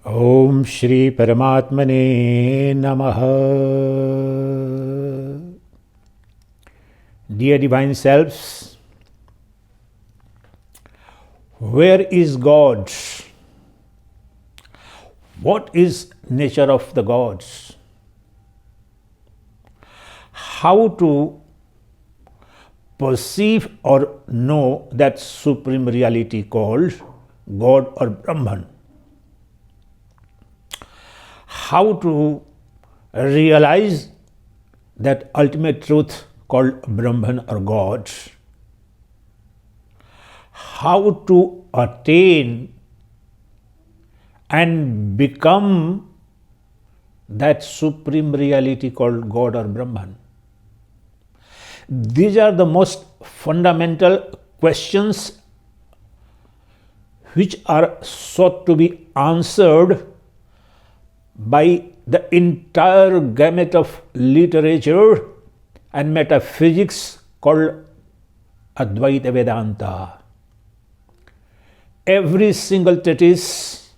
Om Shri Paramatmane Namaha. Dear Divine Selves, where is God? What is nature of the gods? How to perceive or know that supreme reality called God or Brahman? How to realize that ultimate truth called Brahman or God? How to attain and become that supreme reality called God or Brahman? These are the most fundamental questions which are sought to be answered by the entire gamut of literature and metaphysics called Advaita Vedanta. Every single treatise,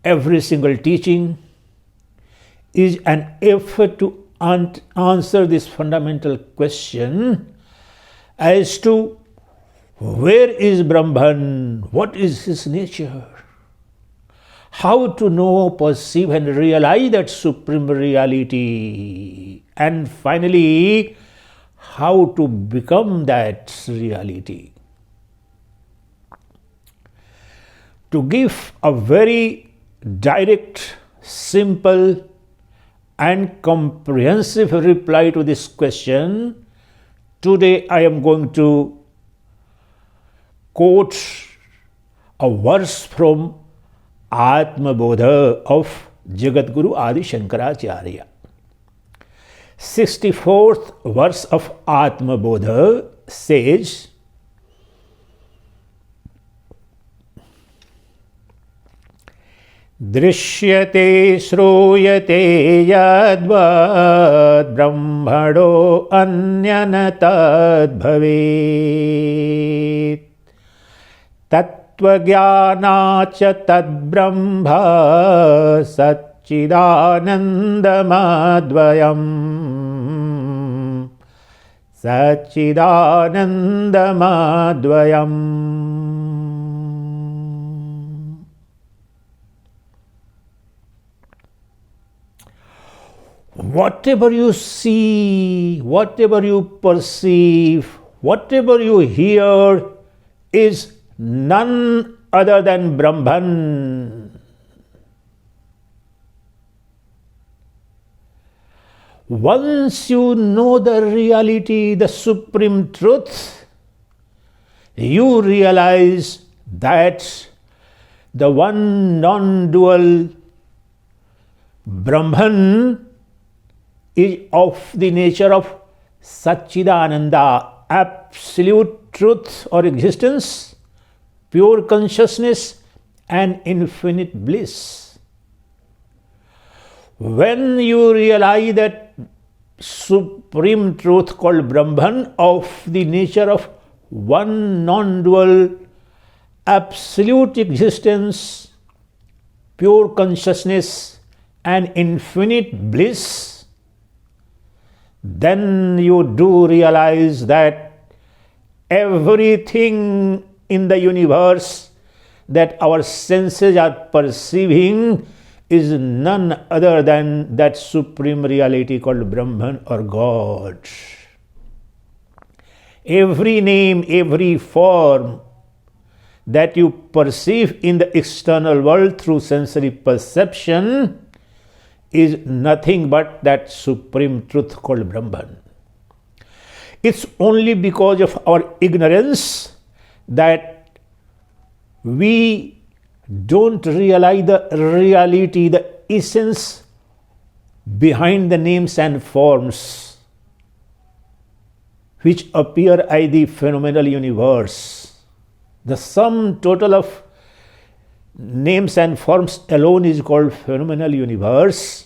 every single teaching is an effort to answer this fundamental question as to where is Brahman, what is his nature, how to know, perceive and realize that supreme reality, and finally how to become that reality. To give a very direct, simple and comprehensive reply to this question, today I am going to quote a verse from Atmabodh of Jagadguru Adi Shankara. 64th verse of Atmabodh says, Drishyate shruyate yadvad brahmano anyanatad bhavet tatvajnanacha tad brahma satchidanandamadvayam satchidanandamadvayam. Whatever you see, whatever you perceive, whatever you hear is none other than Brahman. Once you know the reality, the supreme truth, you realize that the one non-dual Brahman is of the nature of Satchidananda, absolute truth or existence, pure consciousness and infinite bliss. When you realize that supreme truth called Brahman of the nature of one non-dual absolute existence, pure consciousness and infinite bliss, then you do realize that everything in the universe that our senses are perceiving is none other than that supreme reality called Brahman or God. Every name, every form that you perceive in the external world through sensory perception is nothing but that supreme truth called Brahman. It's only because of our ignorance that we don't realize the reality, the essence behind the names and forms which appear in the phenomenal universe. The sum total of names and forms alone is called phenomenal universe.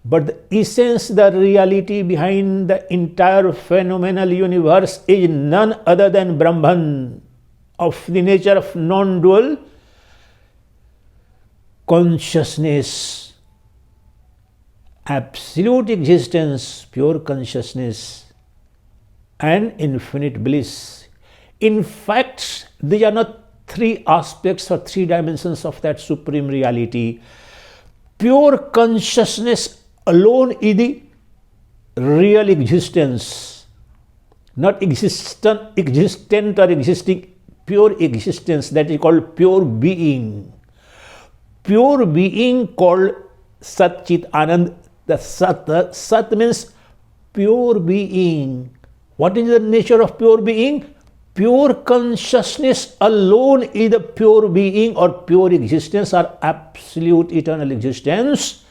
But the essence, the reality behind the entire phenomenal universe is none other than Brahman, of the nature of non-dual consciousness, absolute existence, pure consciousness, and infinite bliss. In fact, these are not three aspects or three dimensions of that supreme reality. Pure consciousness alone is the real existence, not existent or existing, pure existence, that is called pure being. Pure being called Satchidananda. The Sat means pure being. What is the nature of pure being? Pure consciousness alone is the pure being or pure existence or absolute eternal existence.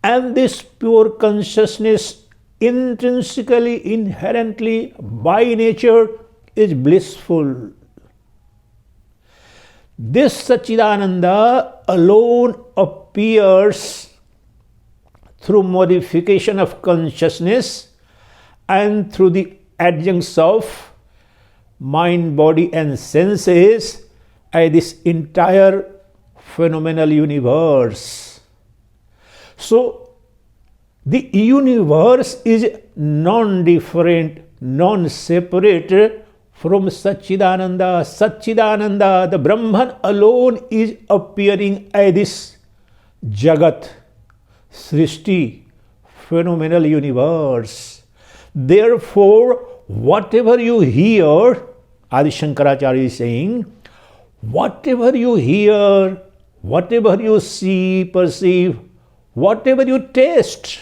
And this pure consciousness intrinsically, inherently, by nature is blissful. This Satchidananda alone appears through modification of consciousness and through the adjuncts of mind, body and senses as this entire phenomenal universe. So, the universe is non-different, non-separate from Satchidananda. Satchidananda, the Brahman alone is appearing as this Jagat, Srishti, phenomenal universe. Therefore, whatever you hear, Adi Shankaracharya is saying, whatever you hear, whatever you see, perceive, whatever you taste,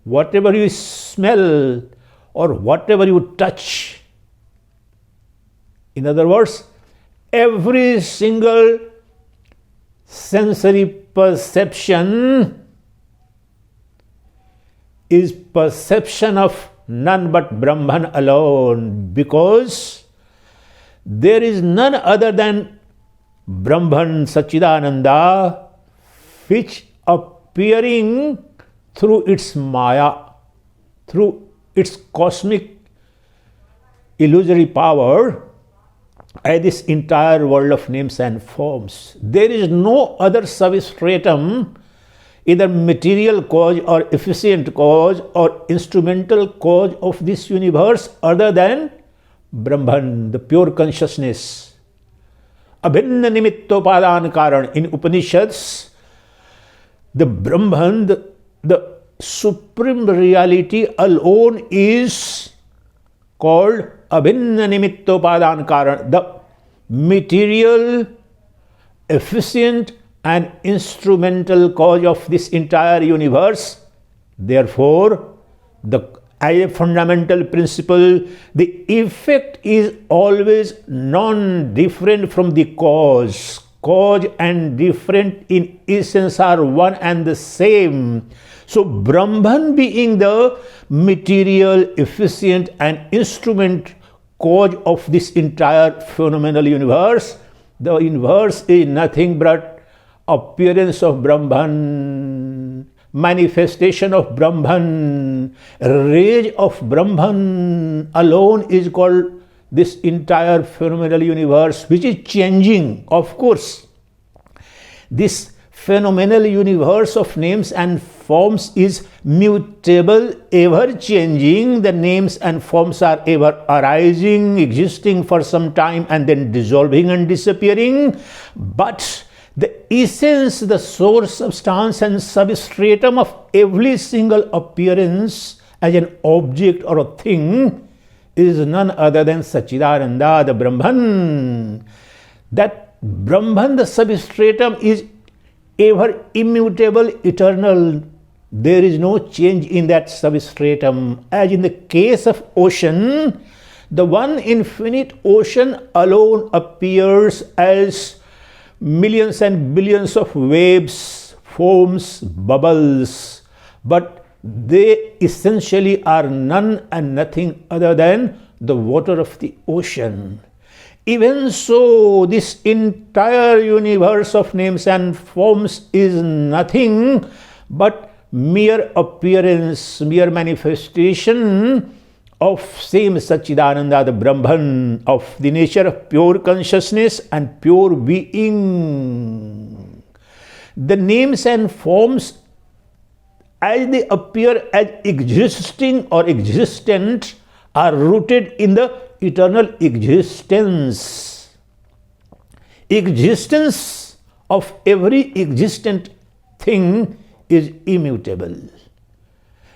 whatever you smell, or whatever you touch. In other words, every single sensory perception is perception of none but Brahman alone, because there is none other than Brahman Satchidananda, which appearing through its Maya, through its cosmic illusory power, as this entire world of names and forms. There is no other substratum, either material cause or efficient cause or instrumental cause of this universe other than Brahman, the pure consciousness. Abhinna nimittopadan karan. In Upanishads, the Brahman, the supreme reality alone is called Abhinna nimittopadan karan, the material, efficient and instrumental cause of this entire universe. Therefore, as a fundamental principle, the effect is always non-different from the cause. Cause and different in essence are one and the same. So, Brahman being the material, efficient and instrument cause of this entire phenomenal universe, the universe is nothing but appearance of Brahman, manifestation of Brahman, rage of Brahman alone is called this entire phenomenal universe, which is changing. Of course, this phenomenal universe of names and forms is mutable, ever changing. The names and forms are ever arising, existing for some time and then dissolving and disappearing. But the essence, the source, substance and substratum of every single appearance as an object or a thing is none other than Satchidananda, the Brahman. That Brahman, the substratum, is ever immutable, eternal. There is no change in that substratum. As in the case of ocean, the one infinite ocean alone appears as millions and billions of waves, foams, bubbles, but they essentially are none and nothing other than the water of the ocean. Even so, this entire universe of names and forms is nothing but mere appearance, mere manifestation of same Satchidananda, the Brahman, of the nature of pure consciousness and pure being. The names and forms as they appear as existing or existent are rooted in the eternal existence. Existence of every existent thing is immutable.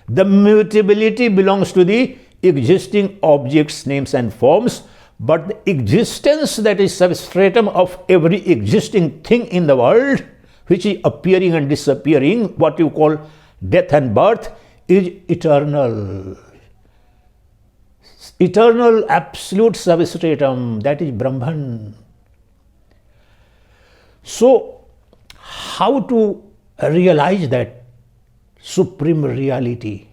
The mutability belongs to the existing objects, names and forms, but the existence that is substratum of every existing thing in the world, which is appearing and disappearing, what you call death and birth, is eternal. Eternal absolute substratum, that is Brahman. So, how to realize that supreme reality?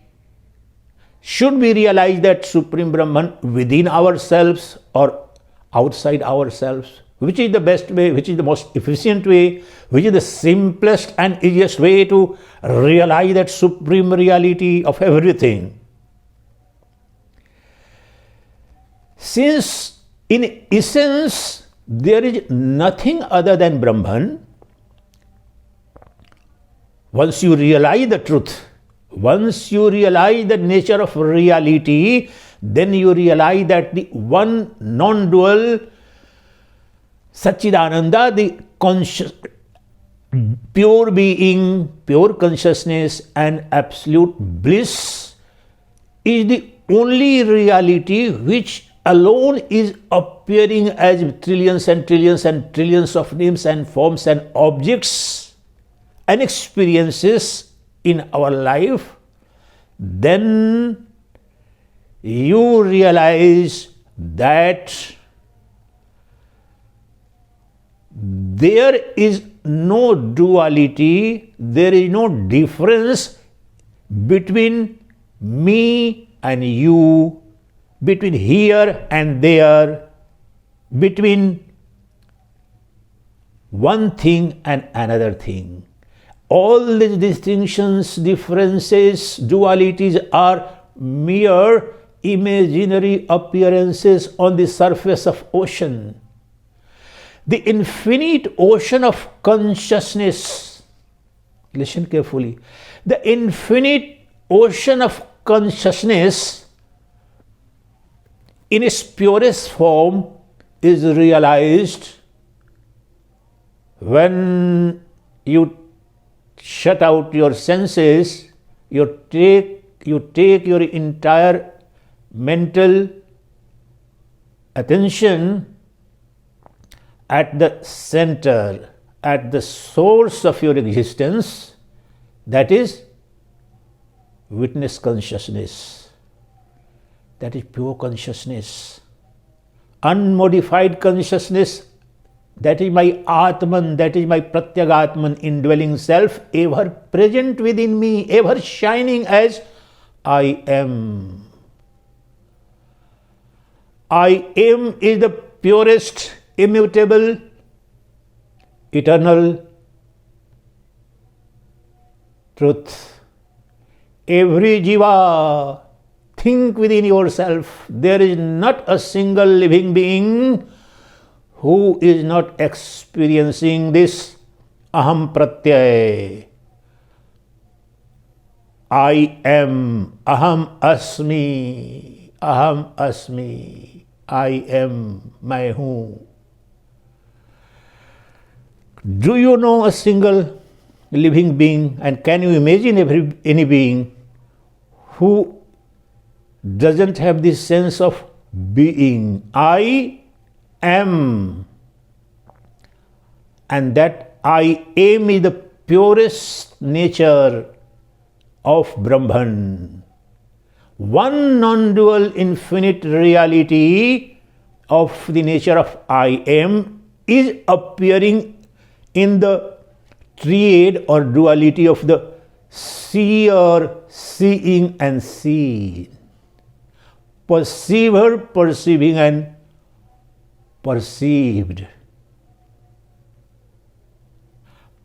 Should we realize that supreme Brahman within ourselves or outside ourselves? Which is the best way, which is the most efficient way, which is the simplest and easiest way to realize that supreme reality of everything? Since in essence there is nothing other than Brahman, once you realize the truth, once you realize the nature of reality, then you realize that the one non-dual Sacchidananda, the conscious, pure being, pure consciousness and absolute bliss is the only reality which alone is appearing as trillions and trillions and trillions of names and forms and objects and experiences in our life. Then you realize that there is no duality, there is no difference between me and you, between here and there, between one thing and another thing. All these distinctions, differences, dualities are mere imaginary appearances on the surface of ocean. The infinite ocean of consciousness, listen carefully, the infinite ocean of consciousness in its purest form is realized when you shut out your senses, you take your entire mental attention at the center, at the source of your existence, that is witness consciousness, that is pure consciousness, unmodified consciousness, that is my Atman, that is my Pratyagatman, indwelling self, ever present within me, ever shining as I am. I am is the purest, immutable, eternal truth. Every jiva, think within yourself, there is not a single living being who is not experiencing this aham pratyay. I am, aham asmi, I am, मैं हूँ. Do you know a single living being, and can you imagine any being who doesn't have this sense of being? I am, and that I am is the purest nature of Brahman. One non-dual infinite reality of the nature of I am is appearing in the triad or duality of the seer, seeing and seen, perceiver, perceiving and perceived.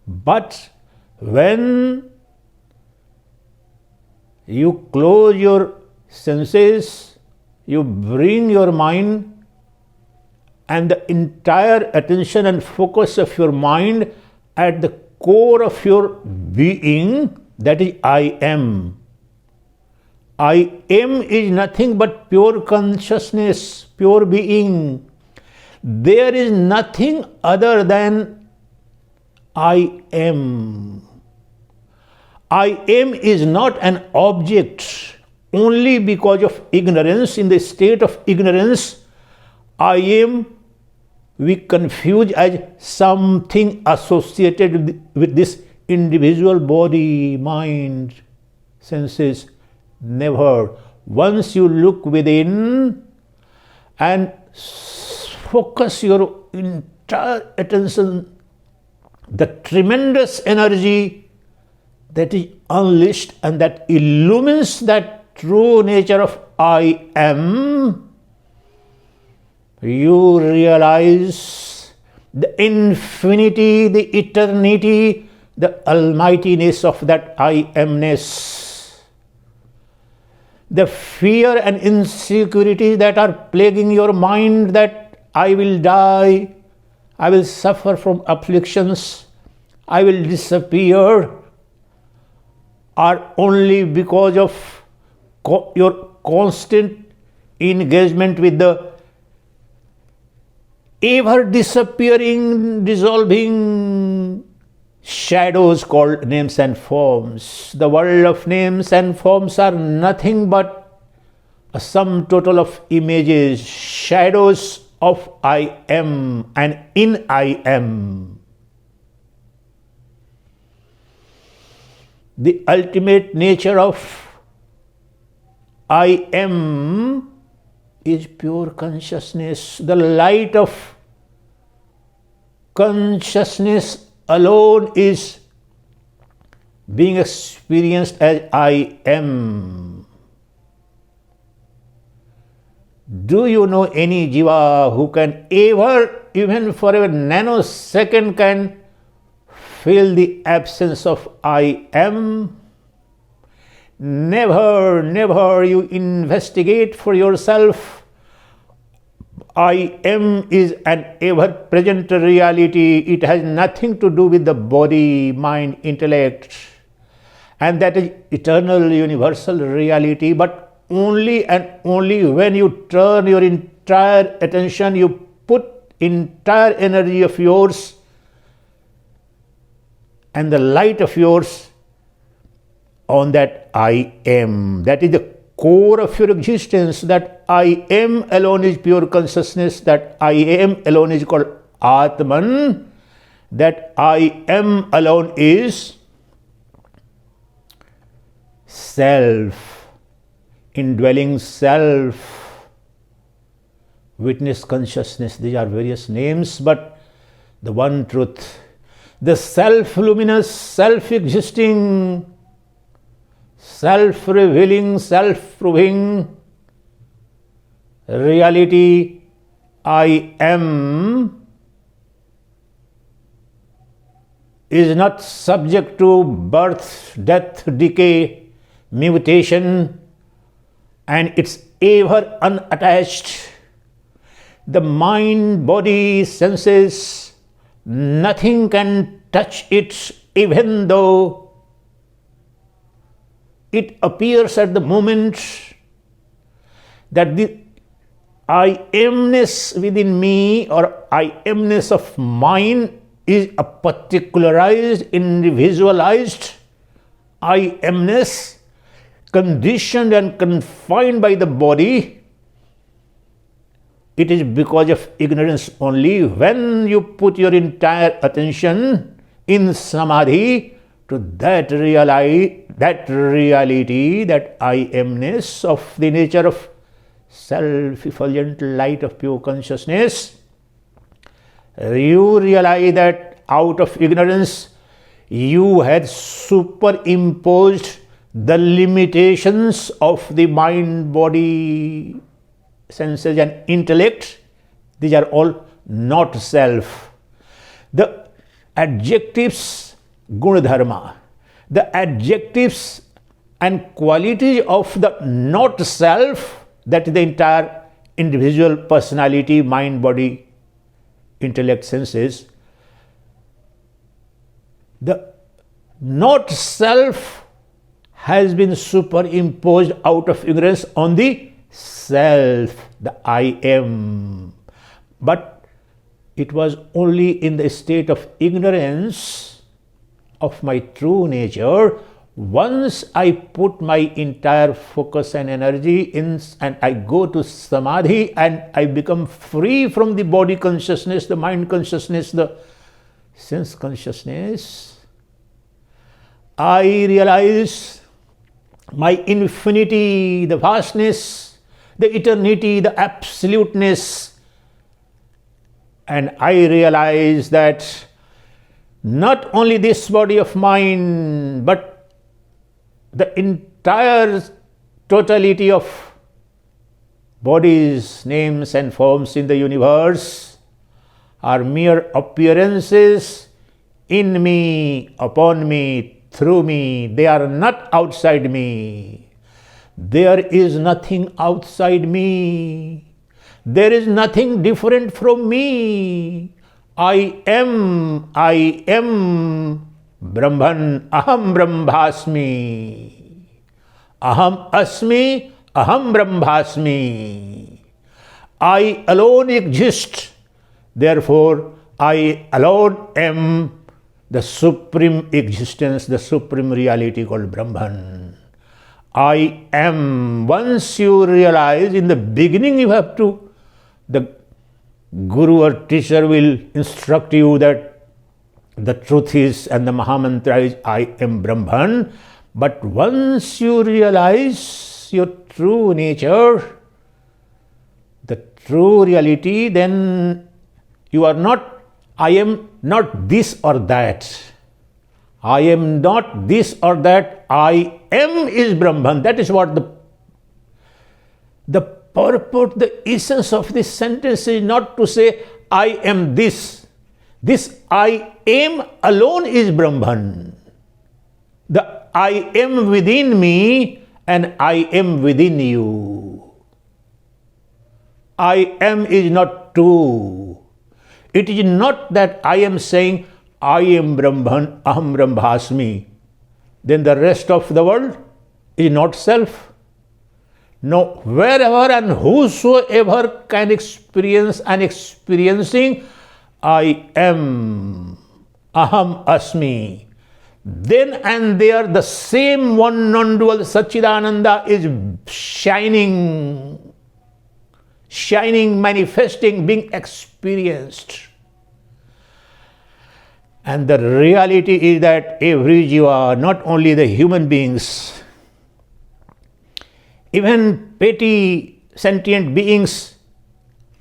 But when you close your senses, you bring your mind and the entire attention and focus of your mind at the core of your being, that is I am. I am is nothing but pure consciousness, pure being. There is nothing other than I am. I am is not an object. Only because of ignorance, in the state of ignorance, I am, we confuse as something associated with this individual body, mind, senses. Never. Once you look within and focus your entire attention, the tremendous energy that is unleashed and that illumines that true nature of I am, you realize the infinity, the eternity, the almightiness of that I amness. The fear and insecurity that are plaguing your mind, that I will die, I will suffer from afflictions, I will disappear, are only because of your constant engagement with the ever disappearing, dissolving shadows called names and forms. The world of names and forms are nothing but a sum total of images, shadows of I am and in I am. The ultimate nature of I am is pure consciousness. The light of consciousness alone is being experienced as I am. Do you know any jiva who can ever, even for a nanosecond, can feel the absence of I am? Never, never. You investigate for yourself. I am is an ever-present reality. It has nothing to do with the body, mind, intellect. And that is eternal, universal reality. But only and only when you turn your entire attention, you put entire energy of yours and the light of yours on that I am. That is the core of your existence. That I am alone is pure consciousness. That I am alone is called Atman. That I am alone is self, indwelling self, witness consciousness. These are various names, but the one truth, the self-luminous, self-existing, self-revealing, self-proving reality, I am, is not subject to birth, death, decay, mutation, and it's ever unattached. The mind, body, senses, nothing can touch it, even though it appears at the moment that the I amness within me or I amness of mine is a particularized, individualized I amness, conditioned and confined by the body. It is because of ignorance only. When you put your entire attention in samadhi to that reality, that I amness of the nature of self-effulgent light of pure consciousness, you realize that out of ignorance you had superimposed the limitations of the mind, body, senses and intellect. These are all not self. The adjectives, gunadharma, the adjectives and qualities of the not self, that is the entire individual personality, mind, body, intellect, senses, The not self has been superimposed out of ignorance on the self, the I am. But it was only in the state of ignorance of my true nature. Once I put my entire focus and energy in and I go to samadhi and I become free from the body consciousness, the mind consciousness, the sense consciousness, I realize my infinity, the vastness, the eternity, the absoluteness, and I realize that not only this body of mine, but the entire totality of bodies, names and forms in the universe are mere appearances in me, upon me, through me. They are not outside me. There is nothing outside me. There is nothing different from me. I am Brahman, Aham Brahmasmi. Aham Asmi, Aham Brahmasmi. I alone exist. Therefore, I alone am the supreme existence, the supreme reality called Brahman. I am. Once you realize, in the beginning you have to, the guru or teacher will instruct you that the truth is, and the Mahamantra is, I am Brahman. But once you realize your true nature, the true reality, then you are not, I am not this or that. I am not this or that. I am is Brahman. That is what the purport, the essence of this sentence is not to say, I am this. This I am alone is Brahman. The I am within me and I am within you. I am is not two. It is not that I am saying, I am Brahman, Aham Brahmasmi. Then the rest of the world is not self. No, wherever and whosoever can experience and experiencing, I am, Aham Asmi. Then and there the same one non-dual Sacchidananda is shining, manifesting, being experienced. And the reality is that every jiva, not only the human beings, even petty sentient beings,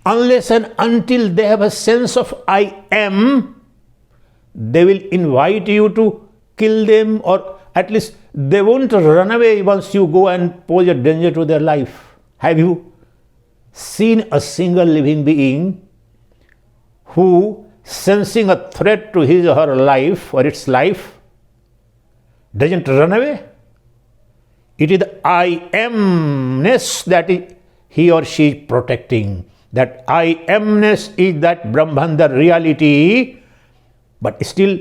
unless and until they have a sense of I am, they will invite you to kill them, or at least they won't run away once you go and pose a danger to their life. Have you seen a single living being who, sensing a threat to his or her life or its life, doesn't run away? It is the I amness that he or she is protecting. That I amness is that Brahman, the reality, but still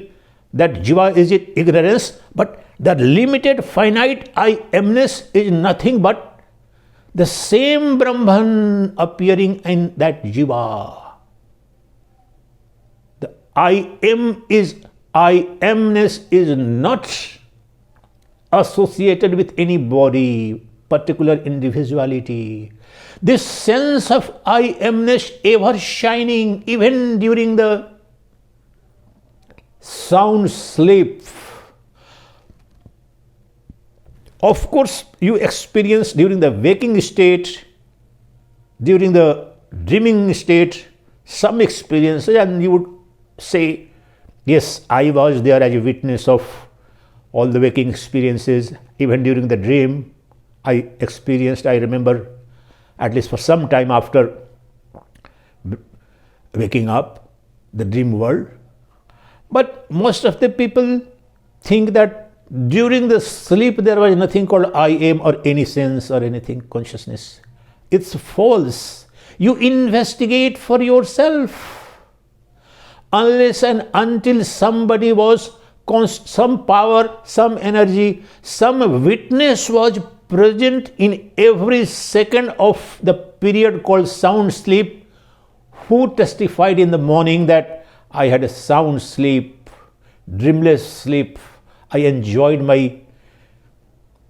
that jiva is in ignorance, but the limited finite I amness is nothing but the same Brahman appearing in that jiva. The I amness is not associated with any body, particular individuality. This sense of I amness ever shining, even during the sound sleep. Of course, you experience during the waking state, during the dreaming state, some experiences, and you would say, yes, I was there as a witness of all the waking experiences. Even during the dream, I experienced, I remember, at least for some time after waking up, the dream world. But most of the people think that during the sleep there was nothing called I am or any sense or anything, consciousness. It's false. You investigate for yourself. Unless and until somebody was some power, some energy, some witness was present in every second of the period called sound sleep, who testified in the morning that I had a sound sleep, dreamless sleep. I enjoyed my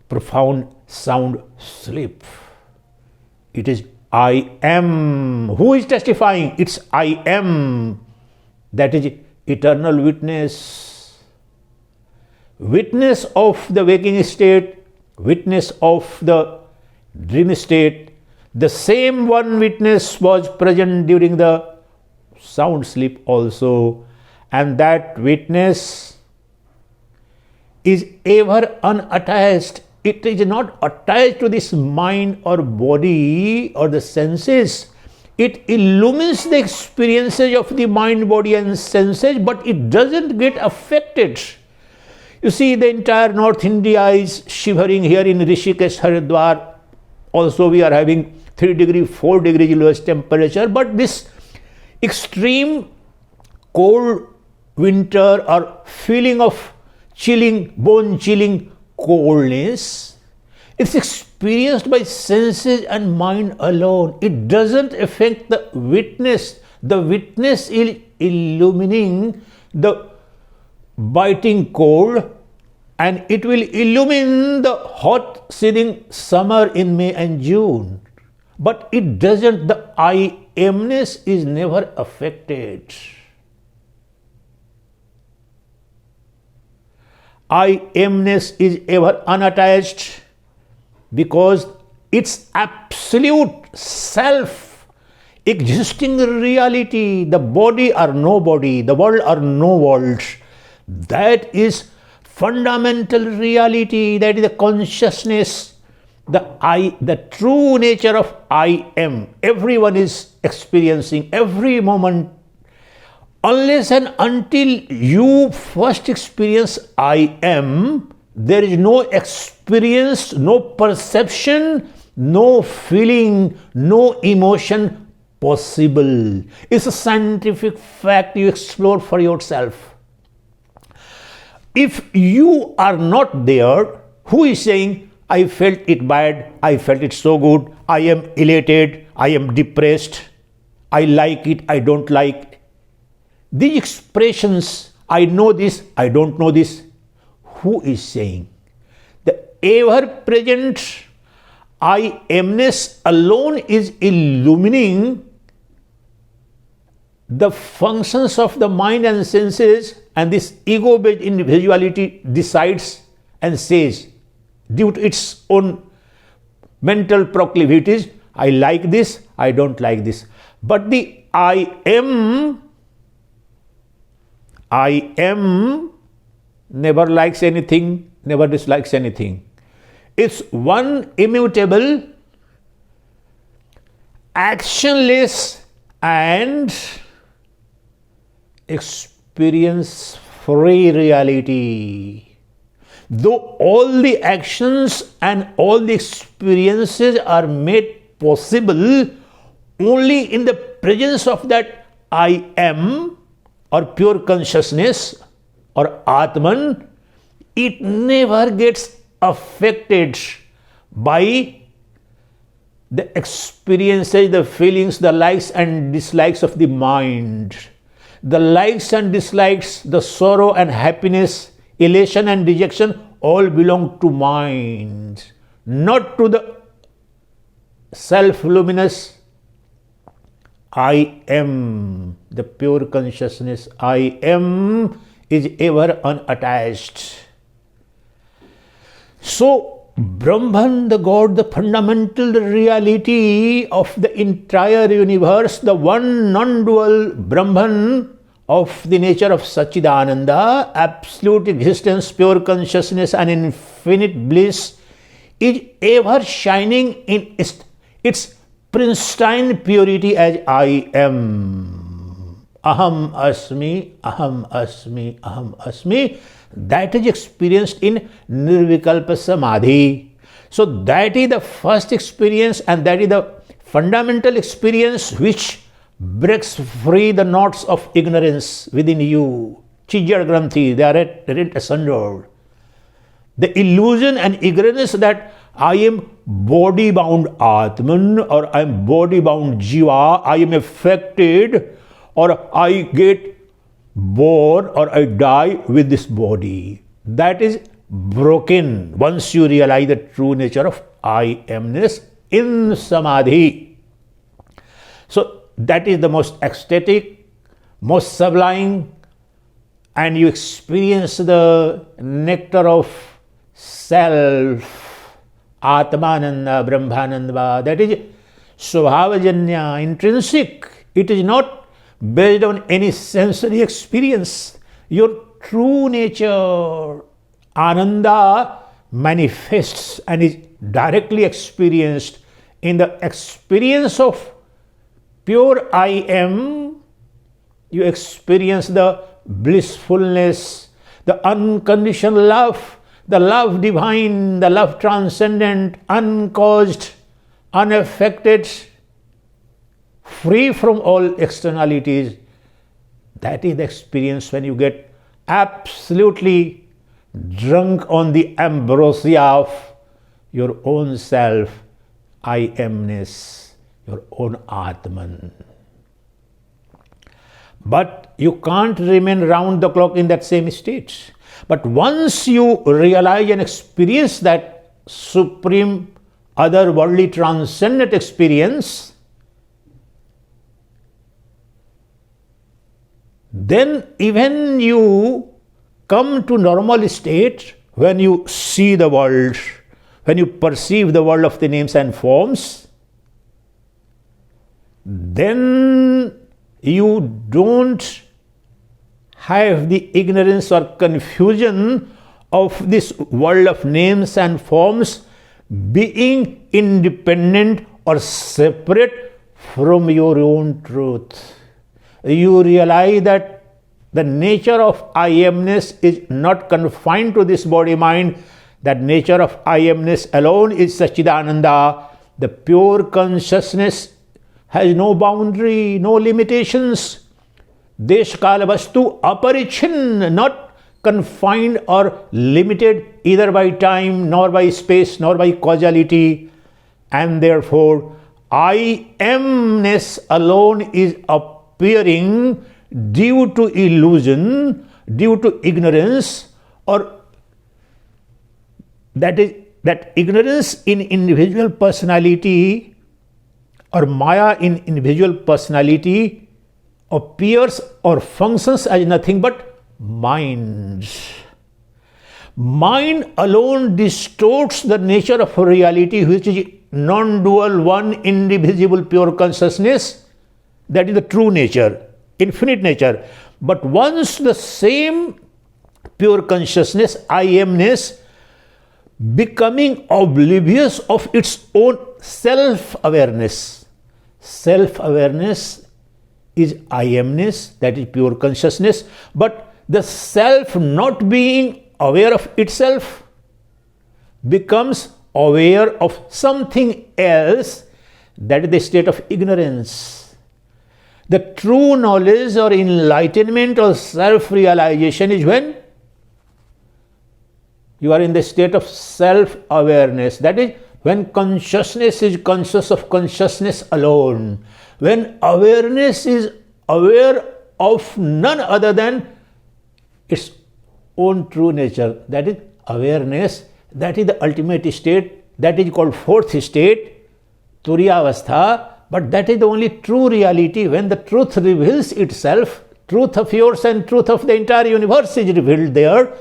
profound sound sleep. It is I am. Who is testifying? It's I am. That is eternal witness. Witness of the waking state, witness of the dream state. The same one witness was present during the sound sleep also. And that witness is ever unattached. It is not attached to this mind or body or the senses. It illumines the experiences of the mind, body and senses, but it doesn't get affected. You see, the entire North India is shivering here in Rishikesh, Haridwar. Also, we are having 3 degrees, 4 degrees lowest temperature, but this extreme cold winter or feeling of chilling, bone chilling coldness, it's experienced by senses and mind alone. It doesn't affect the witness. The witness is illumining the biting cold, and it will illumine the hot seething summer in May and June. But it doesn't, the I amness is never affected. I amness is ever unattached because it's absolute self existing reality. The body or no body, the world or no world. That is fundamental reality. That is the consciousness, the true nature of I am. Everyone is experiencing every moment. Unless and until you first experience I am, there is no experience, no perception, no feeling, no emotion possible. It's a scientific fact you explore for yourself. If you are not there, who is saying, I felt it bad, I felt it so good, I am elated, I am depressed, I like it, I don't like it. These expressions, I know this, I don't know this, who is saying? The ever-present I amness alone is illumining the functions of the mind and senses, and this ego-based individuality decides and says, due to its own mental proclivities, I like this, I don't like this. But the I am never likes anything, never dislikes anything. It's one immutable, actionless and experience-free reality. Though all the actions and all the experiences are made possible only in the presence of that I am, or pure consciousness, or Atman, it never gets affected by the experiences, the feelings, the likes and dislikes of the mind. The likes and dislikes, the sorrow and happiness, elation and dejection, all belong to mind, not to the self-luminous I am, the pure consciousness. I am is ever unattached. So, Brahman, the God, the fundamental reality of the entire universe, the one non-dual Brahman of the nature of Sacchidananda, absolute existence, pure consciousness and infinite bliss, is ever shining in its pristine purity as I am. Aham asmi, aham asmi, aham asmi. That is experienced in Nirvikalpa Samadhi. So that is the first experience, and that is the fundamental experience which breaks free the knots of ignorance within you. Chijya Granthi, they aren't asunder. The illusion and ignorance that I am body-bound Atman or I am body-bound Jiva, I am affected or I get born or I die with this body. That is broken once you realize the true nature of I amness in Samadhi. So that is the most ecstatic, most sublime, and you experience the nectar of self, Atmananda, Brahmananda. That is Svabhavajanya, intrinsic. It is not based on any sensory experience. Your true nature, Ananda, manifests and is directly experienced in the experience of pure I am. You experience the blissfulness, the unconditional love, the love divine, the love transcendent, uncaused, unaffected, free from all externalities. That is the experience when you get absolutely drunk on the ambrosia of your own self, I amness, your own Atman. But you can't remain round the clock in that same state. But once you realize and experience that supreme, otherworldly, transcendent experience, then even you come to normal state when you see the world, when you perceive the world of the names and forms, then you don't have the ignorance or confusion of this world of names and forms being independent or separate from your own truth. You realize that the nature of I amness is not confined to this body mind. That nature of I amness alone is Sacchidananda. The pure consciousness has no boundary, no limitations. Desh kala vastu aparichin, not confined or limited either by time, nor by space, nor by causality. And therefore, I amness alone is appearing due to illusion, due to ignorance, or that ignorance in individual personality or Maya in individual personality appears or functions as nothing but mind. Mind alone distorts the nature of reality, which is non-dual, one, indivisible, pure consciousness. That is the true nature, infinite nature. But once the same pure consciousness, I amness, becoming oblivious of its own self-awareness. Self-awareness is I amness, that is pure consciousness, but the self not being aware of itself becomes aware of something else, that is the state of ignorance. The true knowledge or enlightenment or self-realization is when you are in the state of self-awareness. That is when consciousness is conscious of consciousness alone. When awareness is aware of none other than its own true nature. That is awareness. That is the ultimate state. That is called fourth state, Turiyavastha. But that is the only true reality. When the truth reveals itself, truth of yours and truth of the entire universe is revealed there.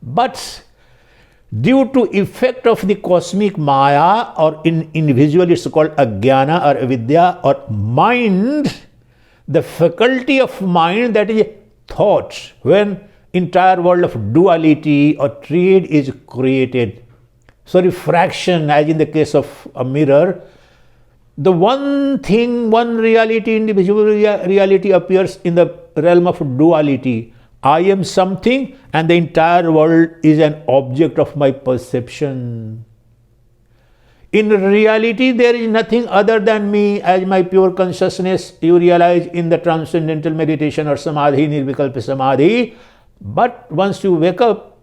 But due to effect of the cosmic Maya, or in individual it's called Ajnana or Avidya or mind, the faculty of mind, that is thought, when entire world of duality or triad is created. So refraction, as in the case of a mirror, the one thing, one reality, individual reality appears in the realm of duality. I am something and the entire world is an object of my perception. In reality, there is nothing other than me as my pure consciousness. You realize in the transcendental meditation or samadhi, nirvikalpa samadhi, But once you wake up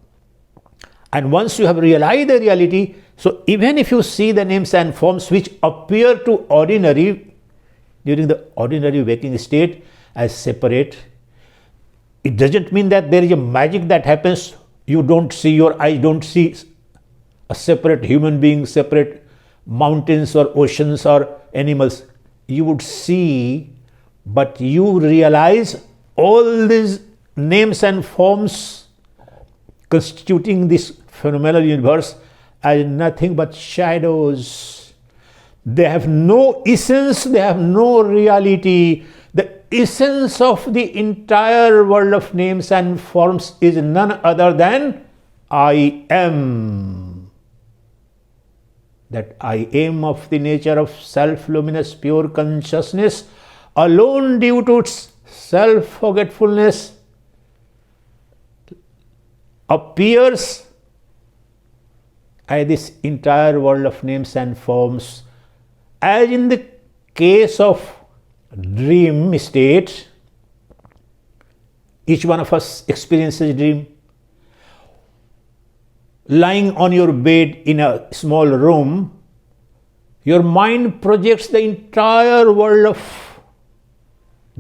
and once you have realized the reality, so even if you see the names and forms which appear to ordinary during the ordinary waking state as separate, it doesn't mean that there is a magic that happens. You don't see, your eyes don't see a separate human being, separate mountains or oceans or animals. You would see, but you realize all these names and forms constituting this phenomenal universe as nothing but shadows. They have no essence, they have no reality. The essence of the entire world of names and forms is none other than I am. That I am of the nature of self-luminous pure consciousness, alone due to its self-forgetfulness, appears as this entire world of names and forms. As in the case of dream state, each one of us experiences dream. Lying on your bed in a small room, your mind projects the entire world of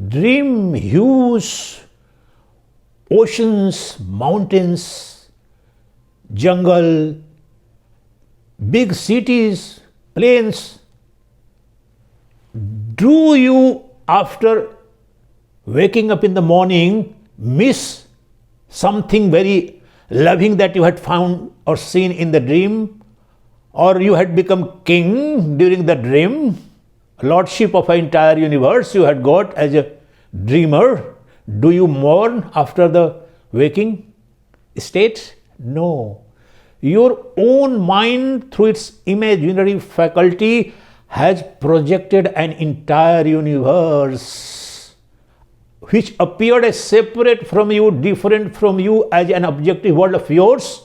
dream, hues, oceans, mountains, jungle, big cities, plains. Do you, after waking up in the morning, miss something very loving that you had found or seen in the dream? Or you had become king during the dream? Lordship of an entire universe you had got as a dreamer. Do you mourn after the waking state? No. Your own mind, through its imaginary faculty, has projected an entire universe which appeared as separate from you, different from you, as an objective world of yours,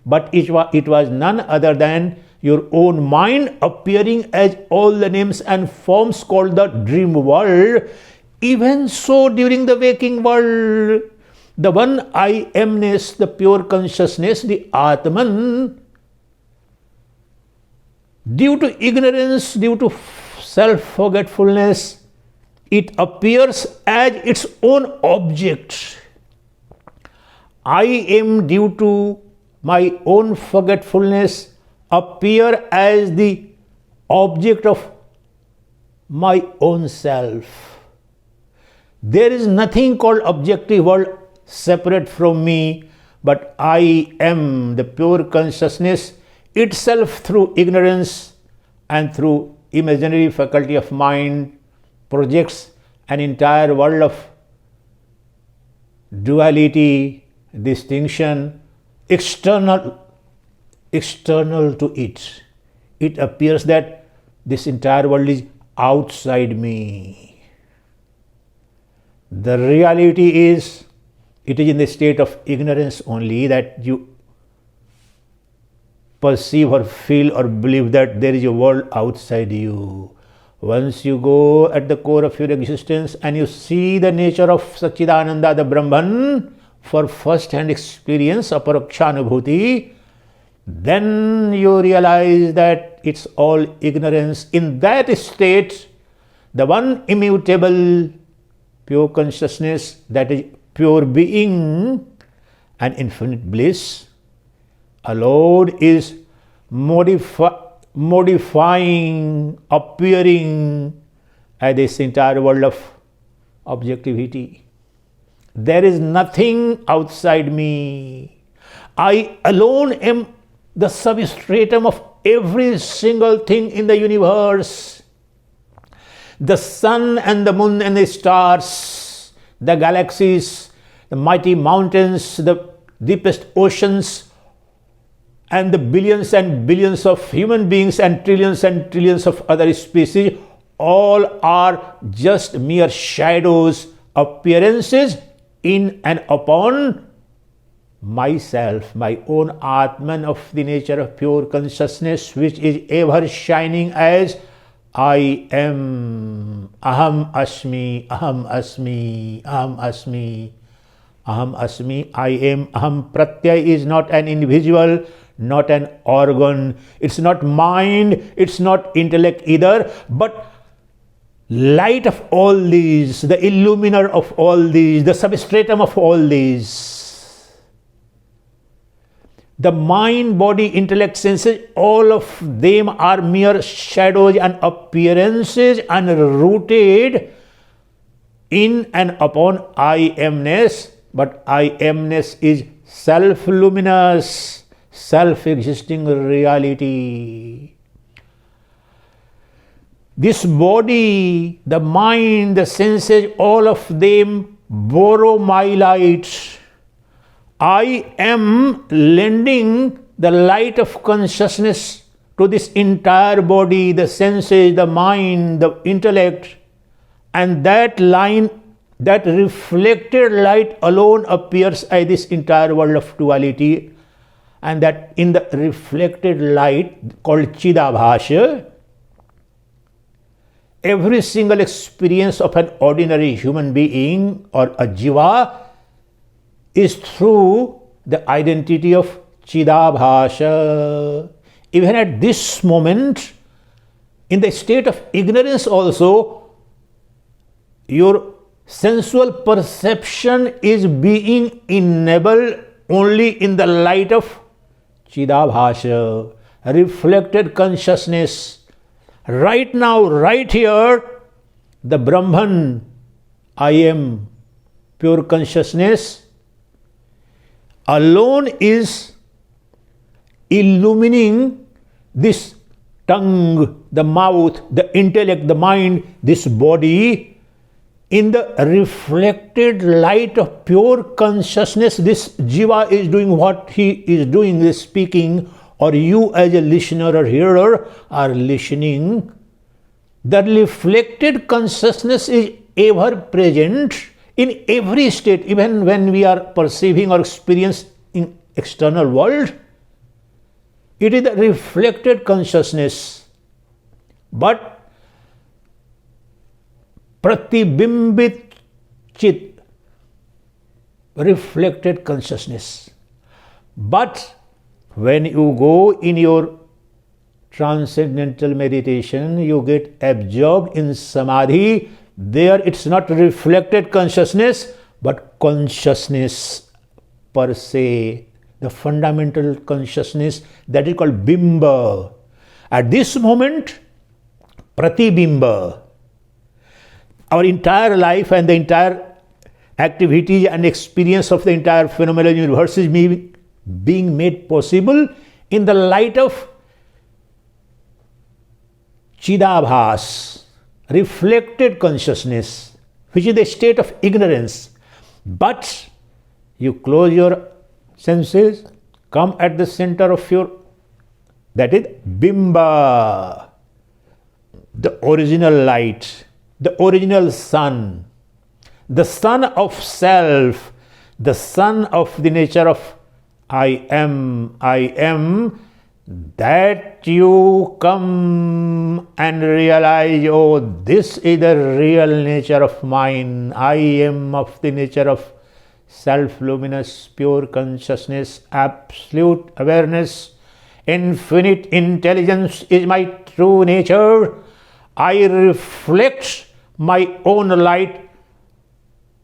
but it was none other than your own mind appearing as all the names and forms called the dream world. Even so, during the waking world, the one I amness, the pure consciousness, the Atman, due to ignorance, due to self-forgetfulness, it appears as its own object. I am, due to my own forgetfulness, appear as the object of my own self. There is nothing called objective world separate from me, but I am the pure consciousness itself, through ignorance and through imaginary faculty of mind, projects an entire world of duality, distinction, external to it. It appears that this entire world is outside me. The reality is, it is in the state of ignorance only that you perceive or feel or believe that there is a world outside you. Once you go at the core of your existence and you see the nature of Sacchidananda, the Brahman, for first-hand experience, aparakshanubhuti, then you realize that it's all ignorance. In that state, the one immutable pure consciousness, that is pure being and infinite bliss, alone is modifying, appearing as this entire world of objectivity. There is nothing outside me. I alone am the substratum of every single thing in the universe. The sun and the moon and the stars, the galaxies, the mighty mountains, the deepest oceans, and the billions and billions of human beings and trillions of other species, all are just mere shadows, appearances in and upon myself, my own Atman of the nature of pure consciousness, which is ever shining as I am. Aham asmi, aham asmi, aham asmi. aham asmi, I am. Aham pratyay is not an individual, not an organ. It's not mind, it's not intellect either, but light of all these, the illuminer of all these, the substratum of all these. The mind, body, intellect, senses, all of them are mere shadows and appearances and rooted in and upon I amness, but I amness is self-luminous, self-existing reality. This body, the mind, the senses, all of them borrow my light. I am lending the light of consciousness to this entire body, the senses, the mind, the intellect, and that line, that reflected light alone appears as this entire world of duality, and that in the reflected light called Chidabhasha, every single experience of an ordinary human being or a jiva is through the identity of Chidabhasha. Even at this moment, in the state of ignorance also, your sensual perception is being enabled only in the light of Chidabhasha, reflected consciousness. Right now, right here, the Brahman, I am, pure consciousness, alone is illumining this tongue, the mouth, the intellect, the mind, this body. In the reflected light of pure consciousness, this jiva is doing what he is doing, is speaking, or you as a listener or hearer are listening. The reflected consciousness is ever present in every state, even when we are perceiving or experiencing external world. It is the reflected consciousness. But Pratibimbit Chit, reflected consciousness. But when you go in your transcendental meditation, you get absorbed in samadhi. There it's not reflected consciousness, but consciousness per se, the fundamental consciousness that is called bimba. At this moment, pratibimba, our entire life and the entire activity and experience of the entire phenomenal universe is being made possible in the light of Chidabhas, reflected consciousness, which is the state of ignorance. But you close your senses, come at the center of your, that is Bimba, the original light, the original sun, the sun of self, the sun of the nature of I am, that you come and realize, oh, this is the real nature of mine. I am of the nature of self-luminous, pure consciousness, absolute awareness, infinite intelligence is my true nature. I reflect my own light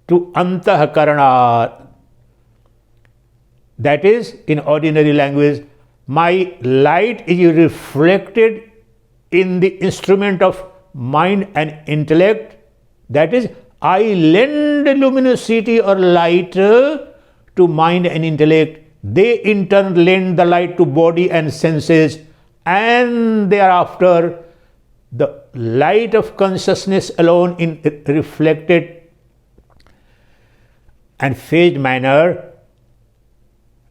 to Antahakarana. That is, in ordinary language, my light is reflected in the instrument of mind and intellect. That is, I lend luminosity or light to mind and intellect. They in turn lend the light to body and senses, and thereafter the light of consciousness alone in reflected and phased manner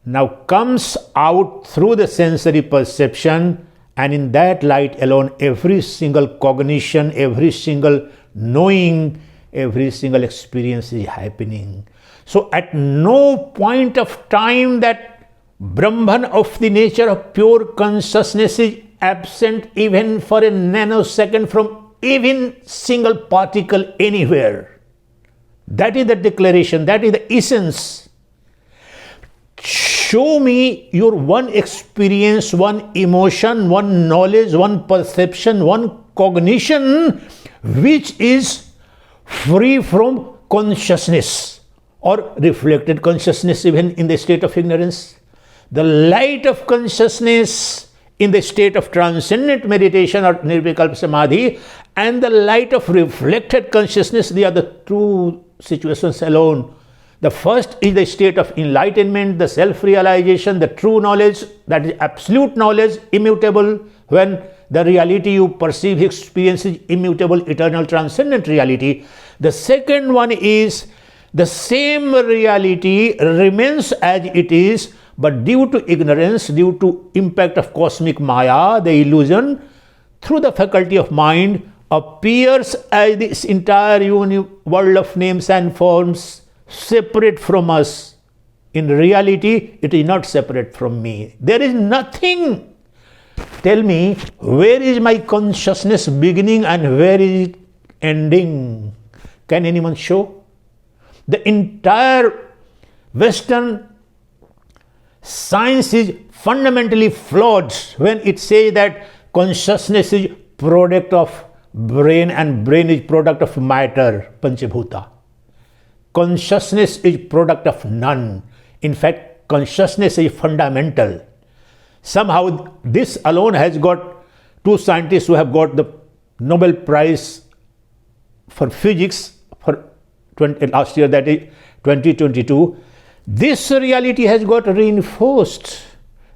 now comes out through the sensory perception, and in that light alone every single cognition, every single knowing, every single experience is happening. So at no point of time that Brahman of the nature of pure consciousness is absent even for a nanosecond from even single particle anywhere. That is the declaration, that is the essence. Show me your one experience, one emotion, one knowledge, one perception, one cognition which is free from consciousness or reflected consciousness even in the state of ignorance. The light of consciousness in the state of transcendent meditation or nirvikalpa samadhi and the light of reflected consciousness, they are the two situations alone. The first is the state of enlightenment, the self-realization, the true knowledge, that is absolute knowledge, immutable, when the reality you perceive, experience is immutable, eternal, transcendent reality. The second one is the same reality remains as it is, but due to ignorance, due to impact of cosmic maya, the illusion, through the faculty of mind, appears as this entire world of names and forms separate from us. In reality, it is not separate from me. There is nothing. Tell me, where is my consciousness beginning and where is it ending? Can anyone show? The entire Western science is fundamentally flawed when it says that consciousness is product of brain and brain is product of matter, Panchabhuta. Consciousness is product of none. In fact, consciousness is fundamental. Somehow this alone has got two scientists who have got the Nobel Prize for physics for last year, that is 2022. This reality has got reinforced.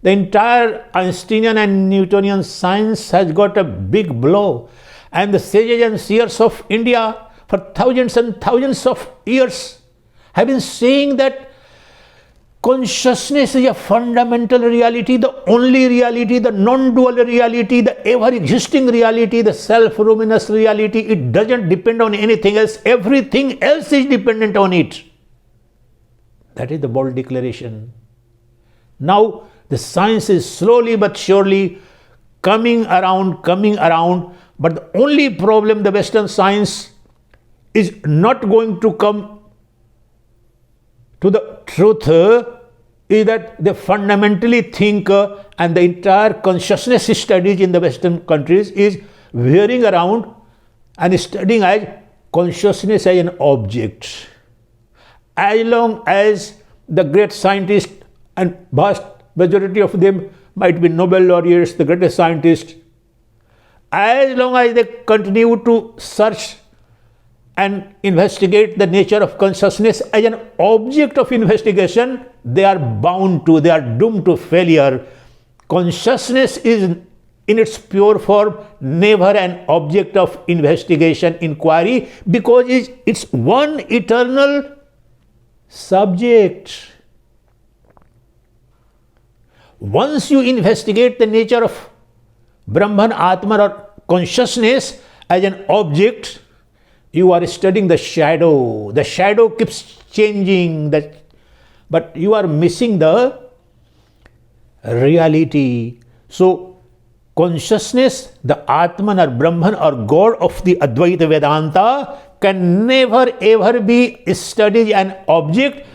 The entire Einsteinian and Newtonian science has got a big blow. And the sages and seers of India for thousands and thousands of years have been saying that consciousness is a fundamental reality, the only reality, the non-dual reality, the ever-existing reality, the self-luminous reality. It doesn't depend on anything else. Everything else is dependent on it. That is the bold declaration. Now, the science is slowly but surely coming around, but the only problem the Western science is not going to come to the truth is that they fundamentally think and the entire consciousness studies in the Western countries is veering around and studying as consciousness as an object. As long as the great scientists and vast majority of them might be Nobel laureates, the greatest scientists, as long as they continue to search and investigate the nature of consciousness as an object of investigation, they are doomed to failure. Consciousness is in its pure form never an object of investigation, inquiry, because it's one eternal subject. Once you investigate the nature of Brahman, Atman or consciousness as an object, you are studying the shadow. The shadow keeps changing, but you are missing the reality. So, consciousness, the Atman or Brahman or God of the Advaita Vedanta can never ever be studied an object,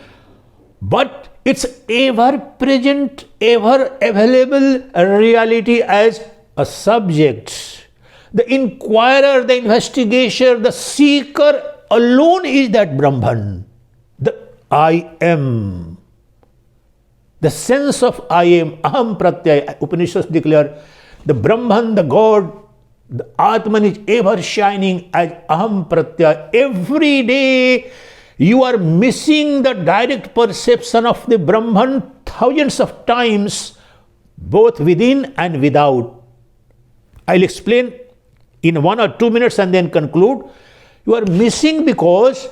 but it's ever present, ever available reality as a subject. The inquirer, the investigator, the seeker alone is that Brahman, the I am. The sense of I am, aham pratyaya. Upanishads declare the Brahman, the God, the Atman is ever shining as aham pratyaya. Every day you are missing the direct perception of the Brahman thousands of times, both within and without. I'll explain in 1 or 2 minutes and then conclude. You are missing because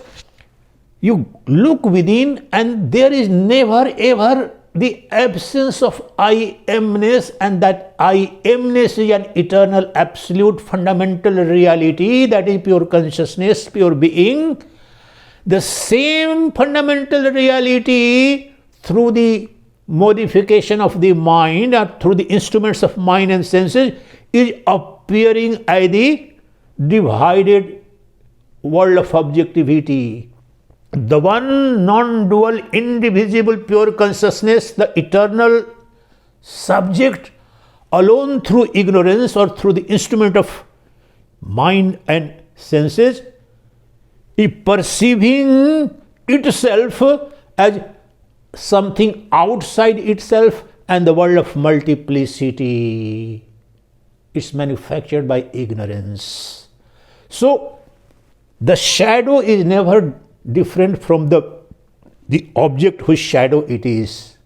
you look within and there is never ever the absence of I amness, and that I amness is an eternal, absolute, fundamental reality, that is pure consciousness, pure being. The same fundamental reality through the modification of the mind or through the instruments of mind and senses is appearing as the divided world of objectivity. the one non-dual, indivisible, pure consciousness, the eternal subject, alone through ignorance or through the instrument of mind and senses, is perceiving itself as something outside itself and the world of multiplicity. It's manufactured by ignorance. So, the shadow is never different from the object whose shadow it is.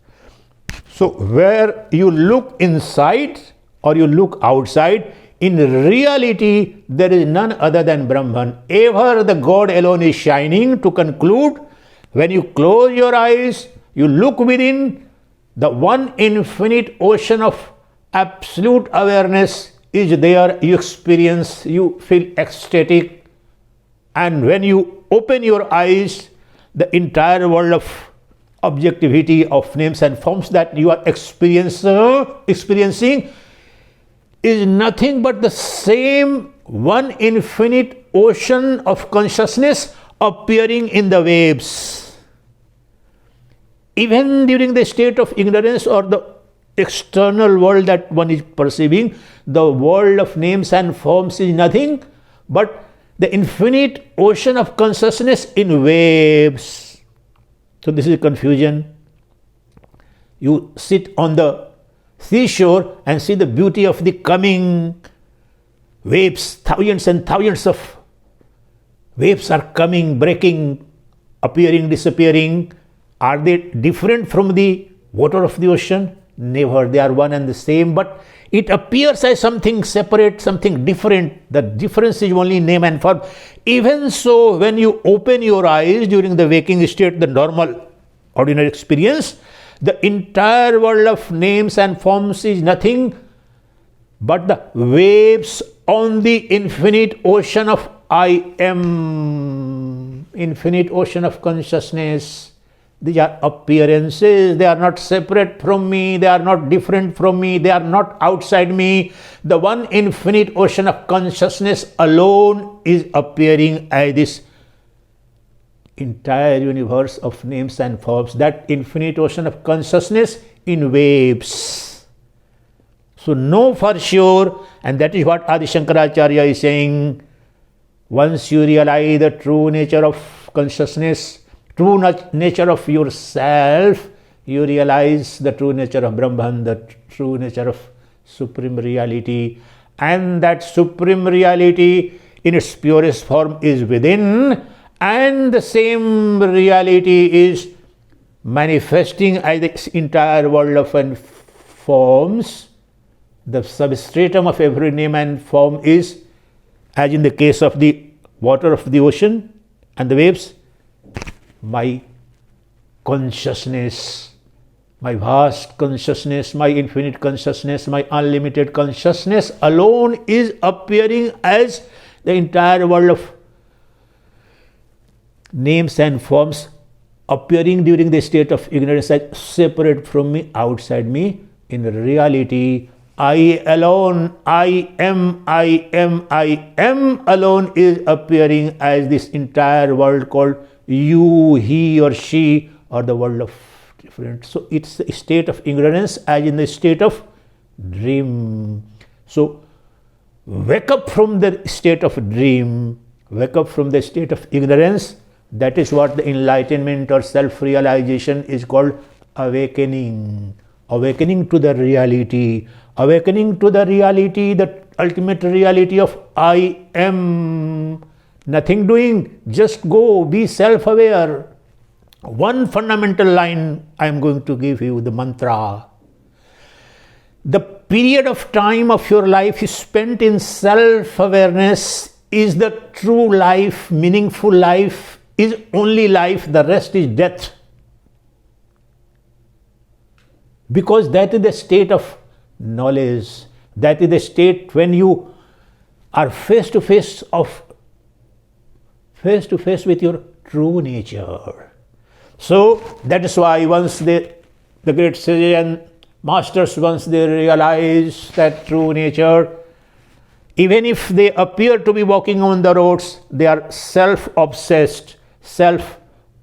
So, where you look inside or you look outside, in reality, there is none other than Brahman. Ever the God alone is shining. To conclude, when you close your eyes, you look within, the one infinite ocean of absolute awareness is there. You experience, you feel ecstatic. And when you open your eyes, the entire world of objectivity of names and forms that you are experiencing is nothing but the same one infinite ocean of consciousness appearing in the waves. Even during the state of ignorance or the external world that one is perceiving, the world of names and forms is nothing but the infinite ocean of consciousness in waves. So this is confusion. You sit on the seashore and see the beauty of the coming waves. Thousands and thousands of waves are coming, breaking, appearing, disappearing. Are they different from the water of the ocean? Never. They are one and the same, but it appears as something separate, something different. The difference is only name and form. Even so, when you open your eyes during the waking state, the normal, ordinary experience, the entire world of names and forms is nothing but the waves on the infinite ocean of I am, infinite ocean of consciousness. These are appearances. They are not separate from me. They are not different from me. They are not outside me. The one infinite ocean of consciousness alone is appearing as this entire universe of names and forms. That infinite ocean of consciousness in waves. So know for sure, and that is what Adi Shankaracharya is saying. Once you realize the true nature of consciousness, true nature of yourself, you realize the true nature of Brahman, the true nature of Supreme Reality. And that Supreme Reality in its purest form is within, and the same reality is manifesting as the entire world of forms. The substratum of every name and form is, as in the case of the water of the ocean and the waves, my consciousness, my vast consciousness, my infinite consciousness, my unlimited consciousness alone is appearing as the entire world of names and forms appearing during the state of ignorance as separate from me, outside me. In reality, I alone, I am alone is appearing as this entire world called you, he or she, or the world of different. So it's the state of ignorance as in the state of dream. So wake up from the state of dream, wake up from the state of ignorance. That is what the enlightenment or self-realization is called awakening. Awakening to the reality. Awakening to the reality, the ultimate reality of I am. Nothing doing, just go, be self-aware. One fundamental line I am going to give you, the mantra. The period of time of your life is spent in self-awareness is the true life, meaningful life, is only life, the rest is death. Because that is the state of knowledge, that is the state when you are face to face with your true nature. So that is why once the great sages and masters, once they realize that true nature, even if they appear to be walking on the roads, they are self-obsessed,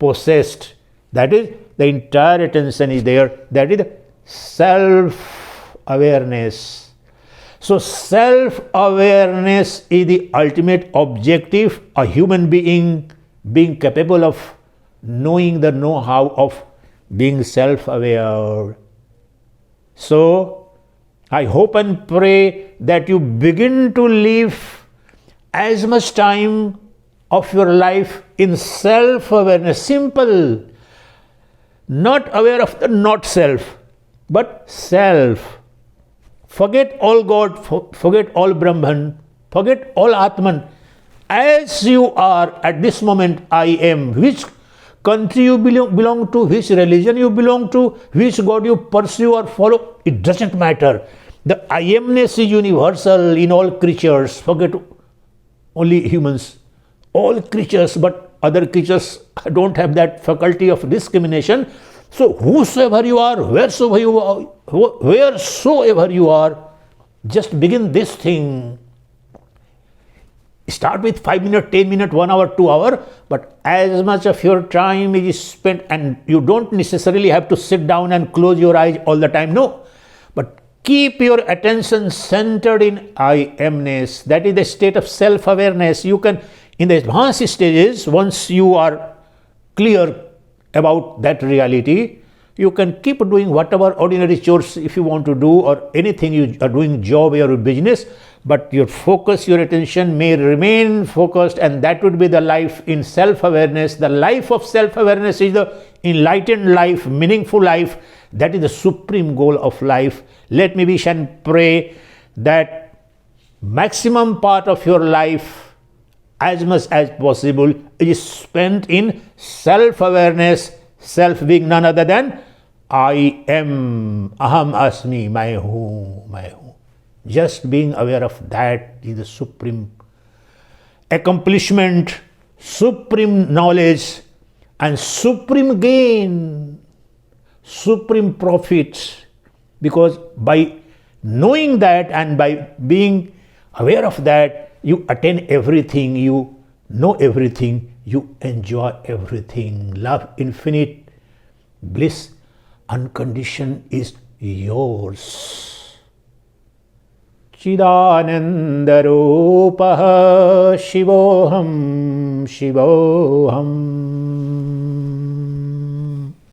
possessed. That is, the entire attention is there. That is self-awareness. So self-awareness is the ultimate objective, a human being being capable of knowing the know-how of being self-aware. So, I hope and pray that you begin to live as much time of your life in self-awareness. Simple. Not aware of the not self, but self. Forget all God, forget all Brahman, forget all Atman. As you are at this moment, I am. Which country you belong to, which religion you belong to, which God you pursue or follow, it doesn't matter. The I amness is universal in all creatures. Forget only humans. All creatures, but other creatures don't have that faculty of discrimination. So whosoever you are, wheresoever you are, just begin this thing. Start with 5 minutes, 10 minutes, 1 hour, 2 hours, but as much of your time is spent, and you don't necessarily have to sit down and close your eyes all the time, no. But keep your attention centered in I amness. That is the state of self-awareness. You can, in the advanced stages, once you are clear about that reality, you can keep doing whatever ordinary chores if you want to do, or anything you are doing, job or business, but your focus, your attention may remain focused, and that would be the life in self-awareness. The life of self-awareness is the enlightened life, meaningful life. That is the supreme goal of life. Let me wish and pray that maximum part of your life, as much as possible, is spent in self-awareness, self being none other than I am, aham asmi, मैं हूँ. Just being aware of that is the supreme accomplishment, supreme knowledge, and supreme gain, supreme profit. Because by knowing that and by being aware of that, you attain everything, you know everything, you enjoy everything. Love infinite, bliss unconditioned is yours. Chidanandarupaha Shivoham Shivoham.